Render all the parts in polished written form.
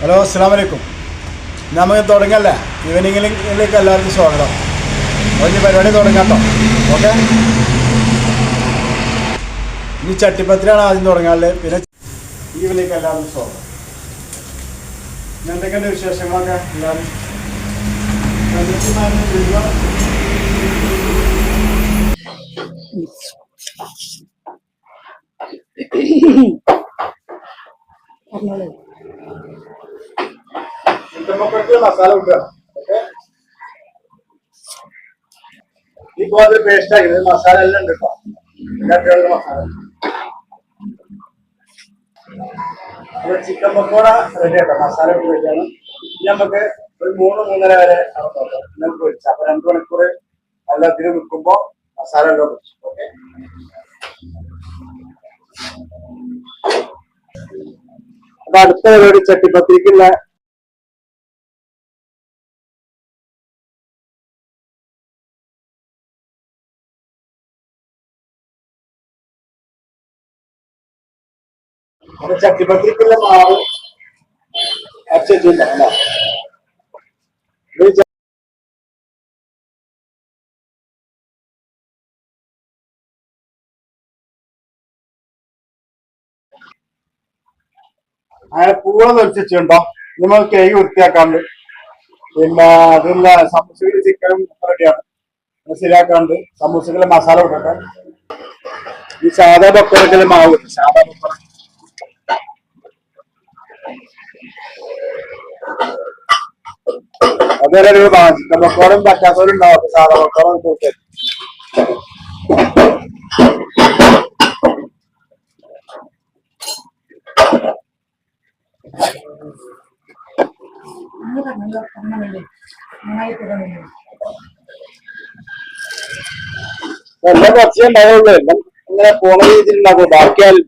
Hello, അസ്സലാമു അലൈക്കും. നമുക്ക് തുടങ്ങല്ലേ? ഈവനിങ്ങിലേക്ക് എല്ലാവർക്കും സ്വാഗതം. ഒരു പരിപാടി തുടങ്ങാം കേട്ടോ. ഓക്കെ, ഇനി ചട്ടിപ്പത്തിരിയാണ് ആദ്യം തുടങ്ങാനുള്ളത്. പിന്നെ ഈവനിലേക്ക് എല്ലാവർക്കും സ്വാഗതം. എന്തൊക്കെയുണ്ട് വിശേഷങ്ങളൊക്കെ? എല്ലാവരും മസാല കൊടുക്കുക. ഇപ്പൊ അത് പേസ്റ്റ് ആക്കി മസാല എല്ലാം ഉണ്ട് കേട്ടോ. മസാല ചിക്കൻ പക്കോട റെഡി ആക്കാം. മസാല റെഡിയാണ്. നമുക്ക് ഒരു 3-3:30 വരെ നമുക്ക് പൊരിച്ചു. അപ്പൊ 2 മണിക്കൂർ എല്ലാത്തിനും നിൽക്കുമ്പോ മസാല എല്ലാം പൊരിച്ചു. ഓക്കെ, അപ്പൊ അടുത്ത പരിപാടി ചട്ടിപ്പത്തിരിക്കുള്ള ചട്ടിപ്പത്തിരിക്കുള്ള മാവ് അരച്ചിട്ടുണ്ടോ? അങ്ങനെ പൂള തൊലിച്ചിട്ടുണ്ടോ? നമ്മൾ കേക്ക് വൃത്തിയാക്കാണ്ട്. പിന്നെ അതില്ല സമൂസയിൽ ചിക്കനും റെഡിയാണ്. ശരിയാക്കാണ്ട് സമൂസകളിലെ മസാല കൊടുക്കട്ടെ. ഈ സാധാ പപ്പടത്തിലെ മാവ്, സാധാ പപ്പടം അതേപോലെ ഒരു ചിക്കൻ പക്കോടം പറ്റാത്തവരുണ്ടാവും. സാധാ പക്കോടം കൂട്ടി എല്ലാം കുറച്ചേ ഉണ്ടാവുള്ളൂ. എല്ലാം ഇങ്ങനെ പോണ രീതിയിൽ ഉണ്ടാവും. ബാക്കിയാൽ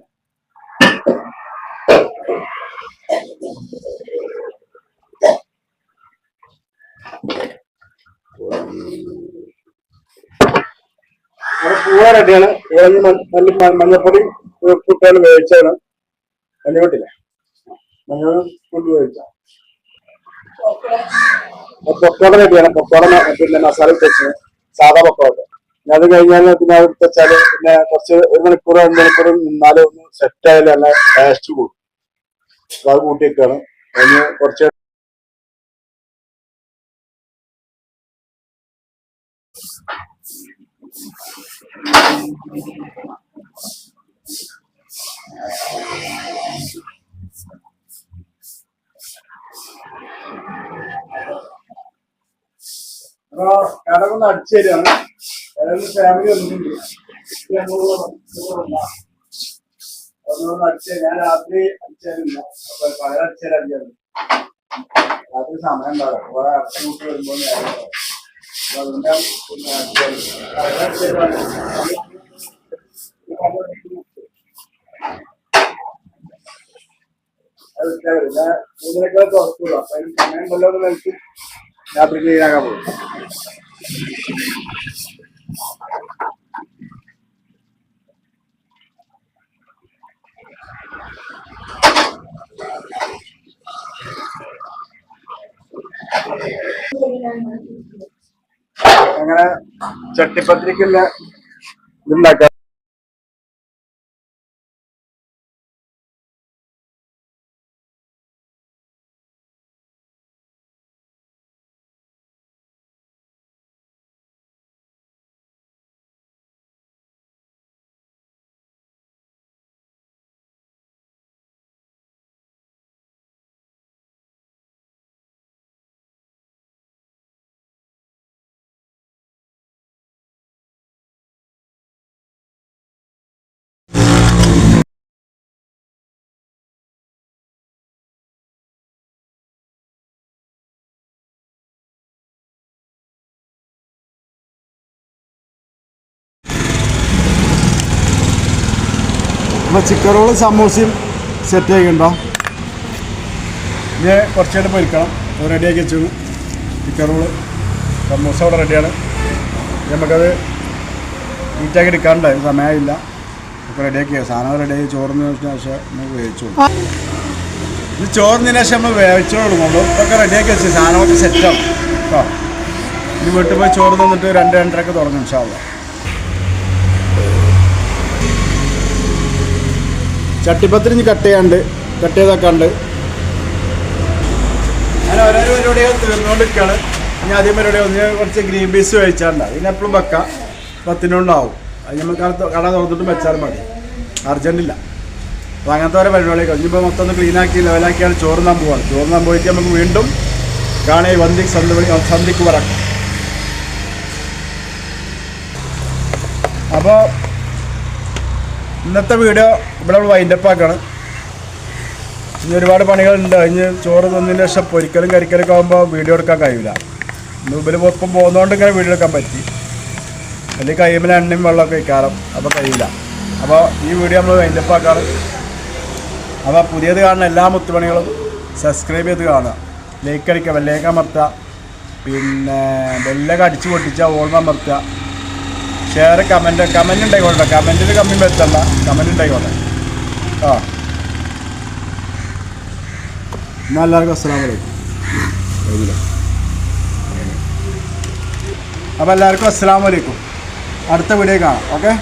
പൂള റെഡിയാണ്. മഞ്ഞപ്പൊടി ഉപ്പിട്ടാണ് വേവിച്ചാണ്. മഞ്ഞപ്പൊട്ടില്ല, മഞ്ഞൾ കൊണ്ട് വേവിച്ച പൊക്കോട റെഡിയാണ്. പൊക്കോട പിന്നെ മസാല വെച്ച് സാധാ പൊക്കോട. അത് കഴിഞ്ഞാൽ പിന്നെ അത് വെച്ചാല് പിന്നെ കുറച്ച് 1 മണിക്കൂർ 2 മണിക്കൂർ നിന്നാലും ഒന്ന് സെറ്റ് ആയാലും നല്ല ടേസ്റ്റ് കൂടും. അത് കൂട്ടി വെക്കാണ്. അതിന് കുറച്ച് അപ്പൊ കടകൊന്ന് അടിച്ചു തരികയാണ്. ഫാമിലി ഒന്നുമില്ല, ഒന്നൊന്ന് അടിച്ചു. ഞാൻ രാത്രി അടിച്ചാലില്ല, അപ്പൊ പകരം അടിച്ചാലും രാത്രി സമയം ഉണ്ടാകും. കുറെ അടച്ചു കൂട്ടി വരുമ്പോൾ അതുകൊണ്ട് ഞാൻ 3:30 തുറക്കുള്ളൂ. അപ്പൊ അതിന് സമയം കൊല്ലം കഴിച്ച് രാത്രി ക്ലീനാക്കാൻ പോകും. അങ്ങനെ ചട്ടിപ്പത്തിരിക്കുള്ള ഇതുണ്ടാക്കാം. അപ്പോൾ ചിക്കൻ റോളും സമൂസയും സെറ്റ് ആക്കിയിട്ടുണ്ടോ? ഇനി കുറച്ചായിട്ട് പൊരിക്കണം. അത് റെഡിയാക്കി വെച്ചു. ചിക്കൻ റോള് സമൂസ ഇവിടെ റെഡിയാണ്. നമുക്കത് നീറ്റാക്കി എടുക്കാനുണ്ടായി, സമയമില്ല. ഒക്കെ റെഡിയാക്കിയ സാധനം റെഡിയാക്കി ചോറിന് ശേഷം നമുക്ക് വേവിച്ചു. ഇത് ചോറിന് ശേഷം നമ്മൾ വേവിച്ചു കൊടുക്കുള്ളൂ. ഇതൊക്കെ റെഡിയാക്കി വെച്ച് സാധനമൊക്കെ സെറ്റാവും കേട്ടോ. ഇനി വീട്ടിൽ പോയി ചോറ് തന്നിട്ട് 2-2:30 തുടങ്ങും ഇൻഷാ അല്ലാ. ചട്ടിപ്പത്തിരി ഇനി കട്ട് ചെയ്തൊക്കെ ഉണ്ട്. ഞാൻ ഓരോരോ പരിപാടികൾ തീർന്നുകൊണ്ടിരിക്കുകയാണ്. ഇനി ആദ്യം പരിപാടി ഒന്ന് കുറച്ച് ഗ്രീൻ പീസ് കഴിച്ചാണ്ട് അതിന് എപ്പോഴും വെക്കാം. 10-നുണ്ടാവും. അത് നമ്മൾ കട തുറന്നിട്ട് വെച്ചാൽ മതി, അർജൻറ്റില്ല. അപ്പോൾ അങ്ങനത്തെ ഓരോ പരിപാടിയൊക്കെ ഇനിയിപ്പോൾ മൊത്തം ഒന്ന് ക്ലീനാക്കി ലെവലാക്കിയാണ് ചോറുന്നാൻ പോവാണ്. ചോറുന്നാൻ പോയിട്ട് നമുക്ക് വീണ്ടും കാണേ സന്ധിക്ക് പറക്കാം. അപ്പോൾ ഇന്നത്തെ വീഡിയോ ഇവിടെ നമ്മൾ വൈൻഡപ്പ് ആക്കാണ്. ഇനി ഒരുപാട് പണികളുണ്ട്. ഇനി ചോറ് തന്നതിന് ശേഷം പൊരിക്കലും കരിക്കലൊക്കെ ആകുമ്പോൾ വീഡിയോ എടുക്കാൻ കഴിയില്ല. ഇവർ ഇപ്പം പോകുന്നതുകൊണ്ട് ഇങ്ങനെ വീഡിയോ എടുക്കാൻ പറ്റി. അല്ലെങ്കിൽ കയ്യുമ്പോൾ എണ്ണയും വെള്ളമൊക്കെ വയ്ക്കാറും അപ്പോൾ കഴിയില്ല. അപ്പോൾ ഈ വീഡിയോ നമ്മൾ വൈൻഡപ്പ് ആക്കാറ്. അപ്പോൾ പുതിയത് കാണുന്ന എല്ലാ മുത്തുപണികളും സബ്സ്ക്രൈബ് ചെയ്ത് കാണുക, ലൈക്ക് അടിക്കുക, ബെല്ലേക്ക് അമർത്തുക, പിന്നെ ബെല്ലൊക്കെ അടിച്ച് പൊട്ടിച്ചാൽ ഓൾമ അമർത്തുക, ഷെയർ, കമൻറ്റ് ഉണ്ടായിക്കോട്ടെ. കമൻറ്റിൽ കമ്മി വെച്ചല്ല, കമൻറ്റ് ഉണ്ടായിക്കോട്ടെ ആ. എന്നാൽ എല്ലാവർക്കും അസ്സലാമു അലൈക്കും. അപ്പോൾ എല്ലാവർക്കും അസ്സലാമു അലൈക്കും. അടുത്ത വീഡിയോ കാണാം. ഓക്കെ.